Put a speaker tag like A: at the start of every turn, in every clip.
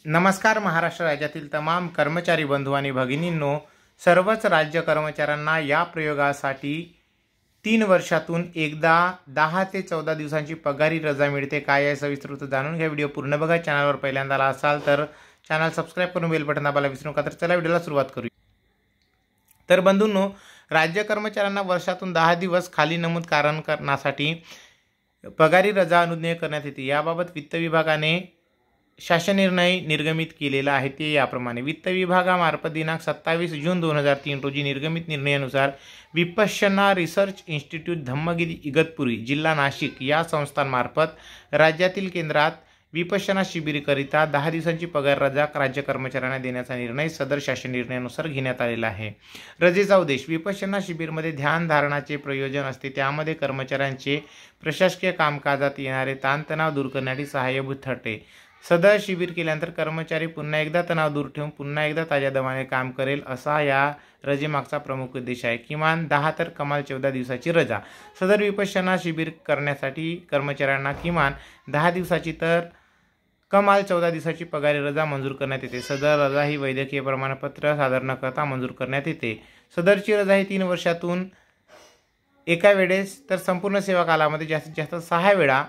A: नमस्कार महाराष्ट्र राज्यातील तमाम कर्मचारी बंधू आणि भगिनींनो, सर्वच राज्य कर्मचाऱ्यांना या प्रयोगासाठी 3 वर्षातून एकदा 10 ते 14 दिवसांची पगारी रजा मिळते। काय आहे सविस्तर जाणून घ्या। व्हिडिओ पूर्ण बघा। चॅनलवर पहिल्यांदा आला असाल तर चॅनल सबस्क्राइब करून बेल बटन दाबायला विसरू नका। तर चला व्हिडिओला सुरुवात करूया। तर बंधूंनो, राज्य कर्मचाऱ्यांना वर्षातून 10 दिवस खाली नमूद कारण करण्यासाठी पगारी रजा अनुज्ञेय करण्यात येते। याबाबत वित्त विभागाने शासन निर्णय निर्गमित केलेला आहे। ते याप्रमाणे वित्त विभागामार्फत दिनांक 27 जून 2003 रोजी निर्गमित निर्णयानुसार विपश्यना रिसर्च इन्स्टिट्यूट धम्मगिरी इगतपुरी जिल्हा नाशिक या संस्थांमार्फत राज्यातील केंद्रात विपश्यना शिबिराकरिता 10 दिवसांची पगार रजा राज्य कर्मचाऱ्यांना देण्याचा निर्णय सदर शासन निर्णयानुसार घेण्यात आलेला आहे। रजेचा उद्देश विपश्यना शिबिरमध्ये ध्यान धारणाचे प्रयोजन असते। त्यामध्ये कर्मचाऱ्यांचे प्रशासकीय कामकाजात येणारे ताणतणाव दूर करण्यासाठी सहाय्यभूत ठरते। सदर शिबिर केल्यानंतर कर्मचारी पुन्हा एकदा तणाव दूर ठेवून पुन्हा एकदा ताज्या दमाने काम करेल असा या रजेमागचा प्रमुख उद्देश आहे। किमान 10 तर कमाल 14 दिवसाची रजा। सदर विपश्यना शिबिर करण्यासाठी कर्मचाऱ्यांना किमान 10 दिवसाची तर कमाल 14 दिवसाची पगारी रजा मंजूर करण्यात येते। सदर रजा ही वैद्यकीय प्रमाणपत्र सादर न करता मंजूर करण्यात येते। सदरची रजा ही 3 वर्षातून एका वेळेस तर संपूर्ण सेवा कालामध्ये जास्तीत जास्त 6 वेळा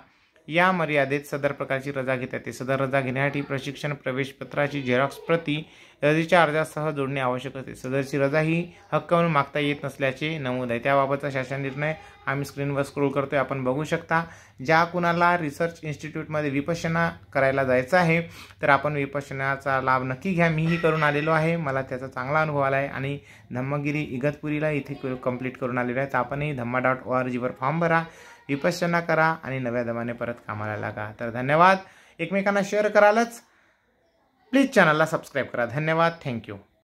A: या मर्यादेत सदर प्रकारची रजा घेता येते। सदर रजा घेण्यासाठी प्रशिक्षण प्रवेशपत्राची झेरॉक्स प्रती रजेच्या अर्जासह जोडणे आवश्यक असते। सदरची रजा ही हक्क म्हणून मागता येत नसल्याचे नमूद आहे। त्याबाबतचा शासन निर्णय आम्ही स्क्रीनवर स्क्रोल करतोय, आपण बघू शकता। ज्या कुणाला रिसर्च इन्स्टिट्यूटमध्ये विपश्यना करायला जायचं आहे तर आपण विपश्यनाचा लाभ नक्की घ्या। मीही करून आलेलो आहे, मला त्याचा चांगला अनुभव आला आहे आणि धम्मगिरी इगतपुरीला इथे कंप्लीट करून आलेलो आहे। तर आपणही धम्मा.org वर फॉर्म भरा, विपश्यना करा आणि नव्या दमाने परत कामाला लागा। तर धन्यवाद। एकमेकांना शेअर करालच, प्लीज चॅनलला सबस्क्राइब करा। धन्यवाद, थँक्यू।